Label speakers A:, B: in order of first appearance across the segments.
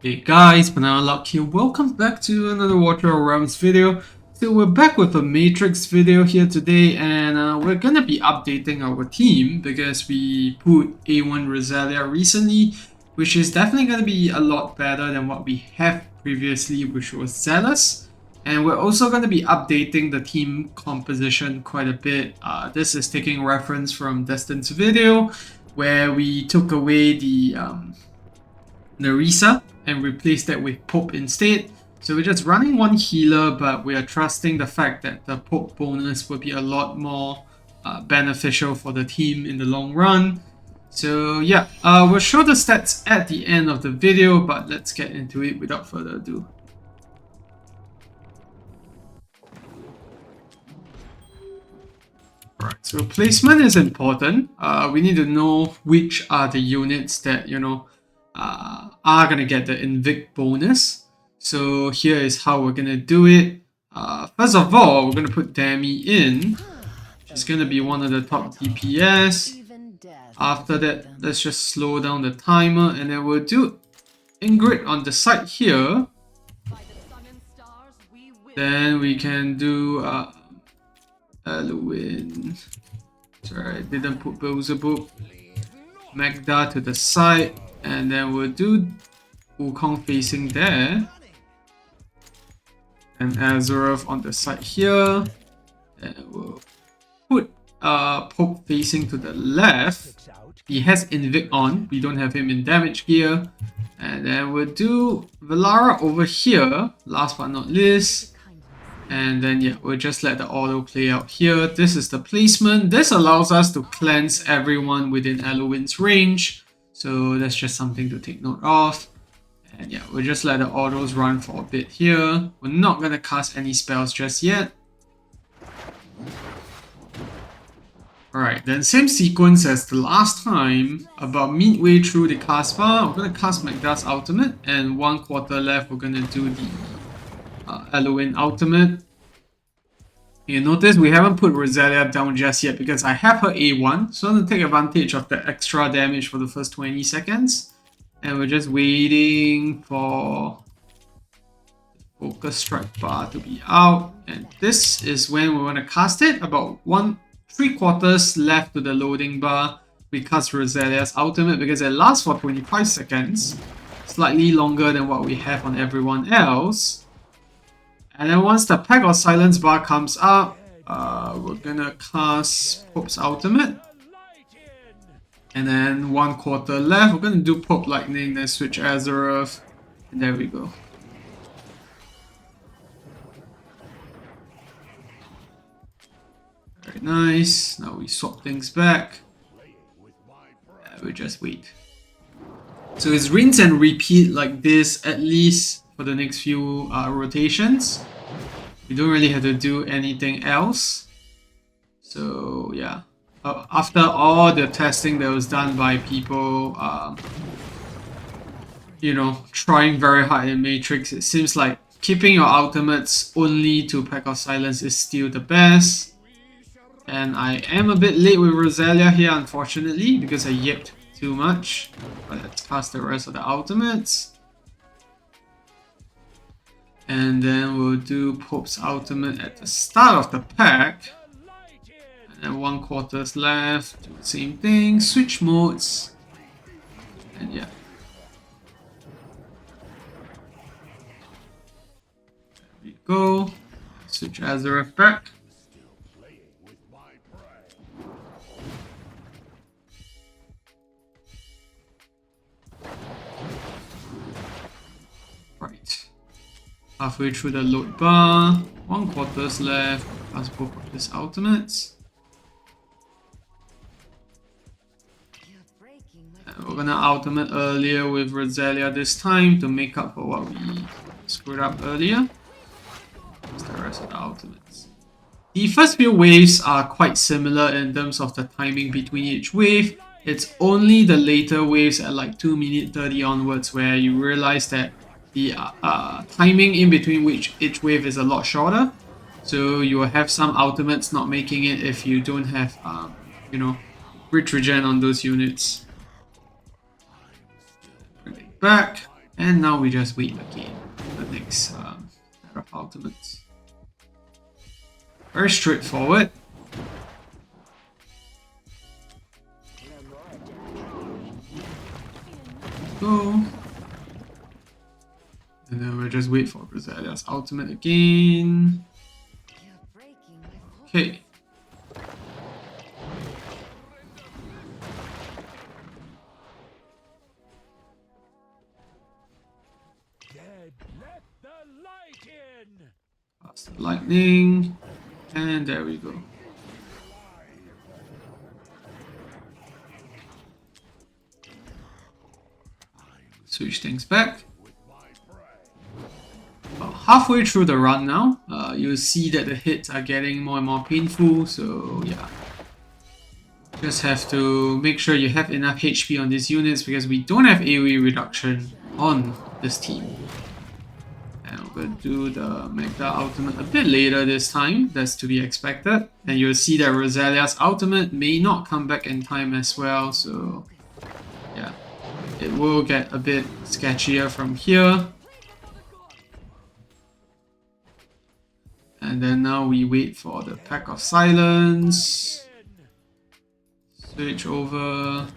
A: Hey guys, Banana Luck here. Welcome back to another Water Realms video. So we're back with a Matrix video here today, and we're gonna be updating our team because we put A1 Rosalia recently, which is definitely gonna be a lot better than what we have previously, which was Zealous. And we're also gonna be updating the team composition quite a bit. This is taking reference from Destin's video, where we took away the Narisa and replace that with Pope instead. So we're just running one healer, but we are trusting the fact that the Pope bonus will be a lot more beneficial for the team in the long run. So yeah, we'll show the stats at the end of the video, but let's get into it without further ado. Alright, so placement is important. We need to know which are the units that, are going to get the Invict bonus. So here is how we're going to do it. First of all, we're going to put Demi in. She's going to be one of the top DPS. After that, let's just slow down the timer, and then we'll do Ingrid on the side here. Then we can do Eluin. Sorry, I didn't put Beelzebub. Magda to the side. And then we'll do Wukong facing there. And Azeroth on the side here. And we'll put Pope facing to the left. He has Invict on. We don't have him in damage gear. And then we'll do Velara over here. Last but not least. And then yeah, we'll just let the auto play out here. This is the placement. This allows us to cleanse everyone within Eluin's range. So that's just something to take note of. And yeah, we'll just let the autos run for a bit here. We're not going to cast any spells just yet. Alright, then same sequence as the last time. About midway through the cast bar, we're going to cast Magda's ultimate. And 1/4 left, we're going to do the Eluin ultimate. You notice we haven't put Rosalia down just yet because I have her A1, so I'm going to take advantage of the extra damage for the first 20 seconds. And we're just waiting for the focus strike bar to be out. And this is when we want to cast it. About 3/4 left to the loading bar. We cast Rosalia's ultimate because it lasts for 25 seconds. Slightly longer than what we have on everyone else. And then once the Pact of Silence bar comes up, we're gonna cast Pope's ultimate. And then 1/4 left, we're gonna do Pope Lightning, then switch Azeroth. And there we go. Very nice. Now we swap things back. We just wait. So it's rinse and repeat like this at least for the next few rotations. We don't really have to do anything else. So yeah, after all the testing that was done by people, trying very hard in Matrix, it seems like keeping your ultimates only to Pact of Silence is still the best. And I am a bit late with Rosalia here, unfortunately, because I yipped too much. But let's cast the rest of the ultimates. And then we'll do Pope's ultimate at the start of the pack. And then 1/4 left. Do the same thing. Switch modes. And yeah. There we go. Switch Azeroth back. Right. Halfway through the load bar, 1/4 left, cast both of his ultimates. And we're gonna ultimate earlier with Rosalia this time to make up for what we screwed up earlier. That's the rest of the ultimates. The first few waves are quite similar in terms of the timing between each wave. It's only the later waves at like 2 minutes 30 onwards where you realize that the timing in between each wave is a lot shorter. So you will have some ultimates not making it if you don't have, bridge regen on those units. Bring it back. And now we just wait again for the next pair of ultimates. Very straightforward. Go. And then we'll just wait for Rosalia's ultimate again. Okay. Pass the lightning. And there we go. Switch things back. About halfway through the run now, you'll see that the hits are getting more and more painful, so yeah. Just have to make sure you have enough HP on these units because we don't have AoE reduction on this team. And we're going to do the Magda ultimate a bit later this time, that's to be expected. And you'll see that Rosalia's ultimate may not come back in time as well, so yeah. It will get a bit sketchier from here. And then now we wait for the Pack of Silence. Switch over.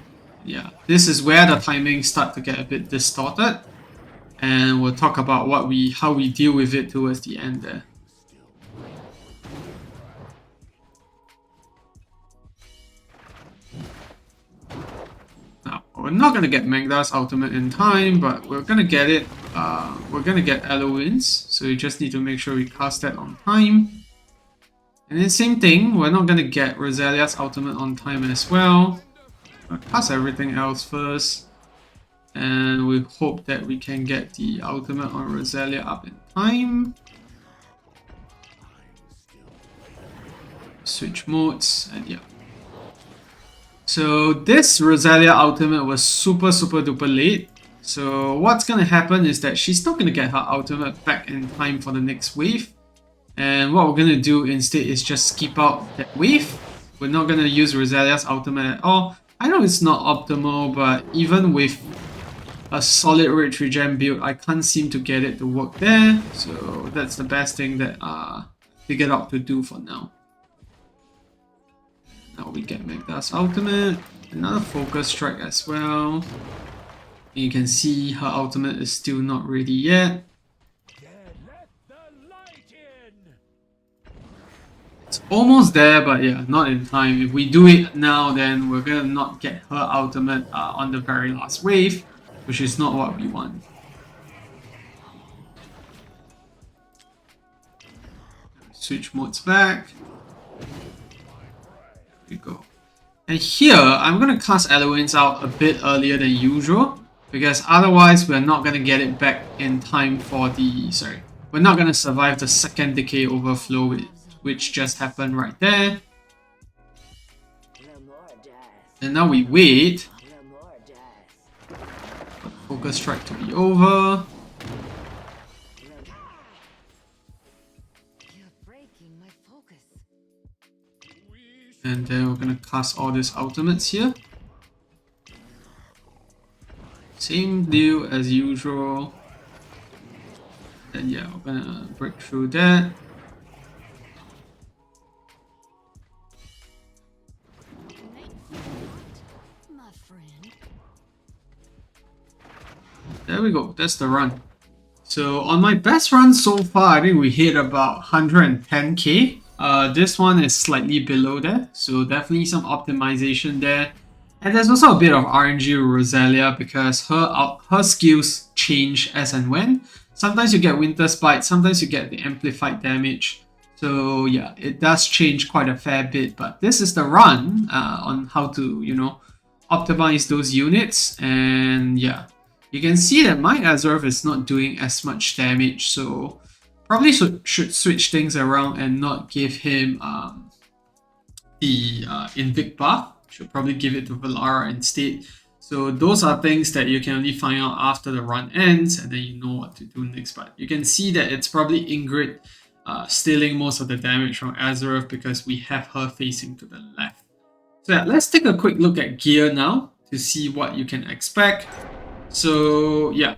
A: Yeah, this is where the timings start to get a bit distorted. And we'll talk about how we deal with it towards the end there. Now, we're not gonna get Magda's ultimate in time, but we're gonna get it. We're gonna get Eloin's, so you just need to make sure we cast that on time. And then same thing, we're not gonna get Rosalia's ultimate on time as well. I'll cast everything else first. And we hope that we can get the ultimate on Rosalia up in time. Switch modes, and yeah. So this Rosalia ultimate was super duper late. So what's gonna happen is that she's not gonna get her ultimate back in time for the next wave. And what we're gonna do instead is just skip out that wave. We're not gonna use Rosalia's ultimate at all. I know it's not optimal, but even with a solid rage regen build, I can't seem to get it to work there. So that's the best thing that I figured out to do for now. Now we get Magda's ultimate, another focus strike as well. You can see her ultimate is still not ready yet. It's almost there, but yeah, not in time. If we do it now, then we're gonna not get her ultimate on the very last wave, which is not what we want. Switch modes back. There we go. And here, I'm gonna cast Eloin's out a bit earlier than usual, because otherwise we're not gonna get it back in time for the... we're not gonna survive the second decay overflow, which just happened right there. And now we wait. Focus strike to be over. And then we're gonna cast all these ultimates here. Same deal as usual. And yeah, we're gonna break through that. There we go, that's the run. So on my best run so far, I think we hit about 110k. This one is slightly below that, so definitely some optimization there. And there's also a bit of RNG with Rosalia because her skills change as and when. Sometimes you get Winter Spite, sometimes you get the amplified damage. So yeah, it does change quite a fair bit, but this is the run on how to, you know, optimize those units. And yeah, you can see that my Azeroth is not doing as much damage, so probably should switch things around and not give him the Invict buff. Should probably give it to Valara instead. So those are things that you can only find out after the run ends, and then you know what to do next. But you can see that it's probably Ingrid stealing most of the damage from Azeroth because we have her facing to the left. So yeah, let's take a quick look at gear now to see what you can expect. So yeah,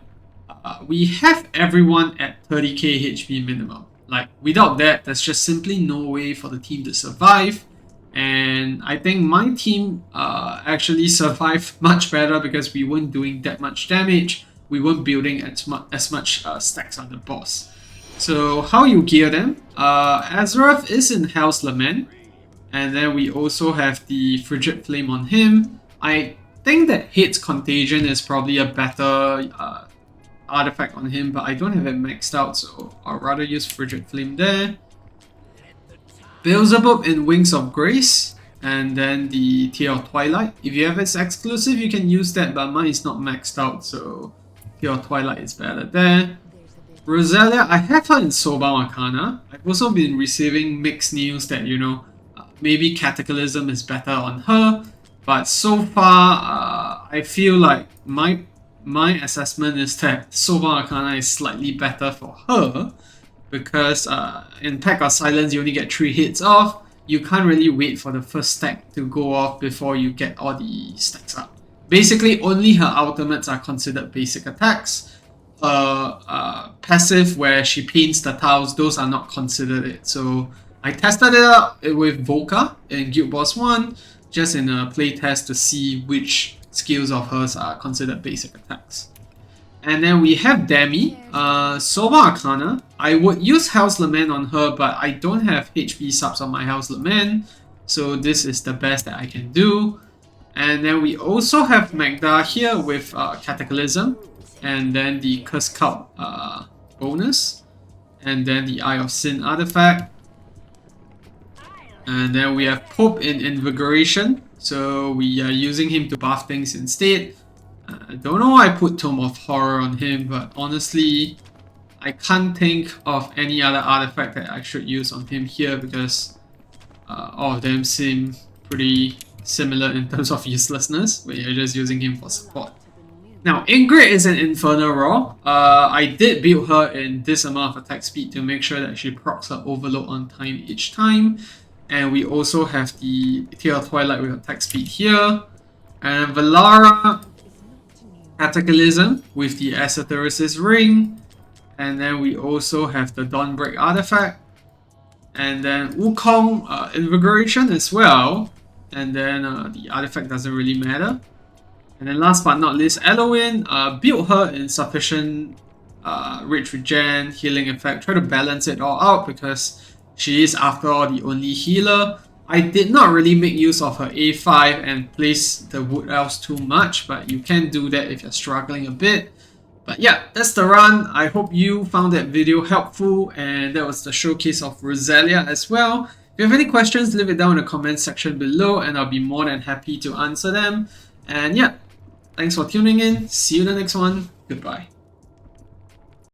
A: we have everyone at 30k HP minimum. Like, without that, there's just simply no way for the team to survive. And I think my team actually survived much better because we weren't doing that much damage. We weren't building as much stacks on the boss. So how you gear them? Azrath is in Hell's Lament. And then we also have the Frigid Flame on him. I think that Hate's Contagion is probably a better artifact on him, but I don't have it maxed out, so I'll rather use Frigid Flame there. Beelzebub in Wings of Grace, and then the Tear of Twilight. If you have its exclusive, you can use that, but mine is not maxed out, so Tear of Twilight is better there. Rosalia, I have her in Soba Arcana. I've also been receiving mixed news that, you know, maybe Cataclysm is better on her, but so far, I feel like my assessment is that Soba Arcana is slightly better for her, because in Pact of Silence you only get 3 hits off. You can't really wait for the first stack to go off before you get all the stacks up. Basically, only her ultimates are considered basic attacks. Passive, where she paints the tiles, those are not considered it. So I tested it out with Volca in Guild Boss 1, just in a playtest to see which skills of hers are considered basic attacks. And then we have Demi, Soba Arcana. I would use Hell's Lament on her, but I don't have HP subs on my Hell's Lament, so this is the best that I can do. And then we also have Magda here with Cataclysm, and then the Curse Cult bonus, and then the Eye of Sin artifact. And then we have Pope in Invigoration, so we are using him to buff things instead. I don't know why I put Tome of Horror on him, but honestly, I can't think of any other artifact that I should use on him here, because all of them seem pretty similar in terms of uselessness when you're just using him for support. Now, Ingrid is an Infernal Raw. I did build her in this amount of attack speed to make sure that she procs her Overload on time each time. And we also have the Tear of Twilight with attack speed here. And Valara, Cataclysm with the Esotericist Ring. And then we also have the Dawnbreak artifact. And then Wukong Invigoration as well. And then the artifact doesn't really matter. And then last but not least, Eloin. Build her in sufficient rage regen, healing effect. Try to balance it all out because she is, after all, the only healer. I did not really make use of her A5 and place the Wood Elves too much, but you can do that if you're struggling a bit. But yeah, that's the run. I hope you found that video helpful, and that was the showcase of Rosalia as well. If you have any questions, leave it down in the comment section below, and I'll be more than happy to answer them. And yeah, thanks for tuning in. See you in the next one. Goodbye.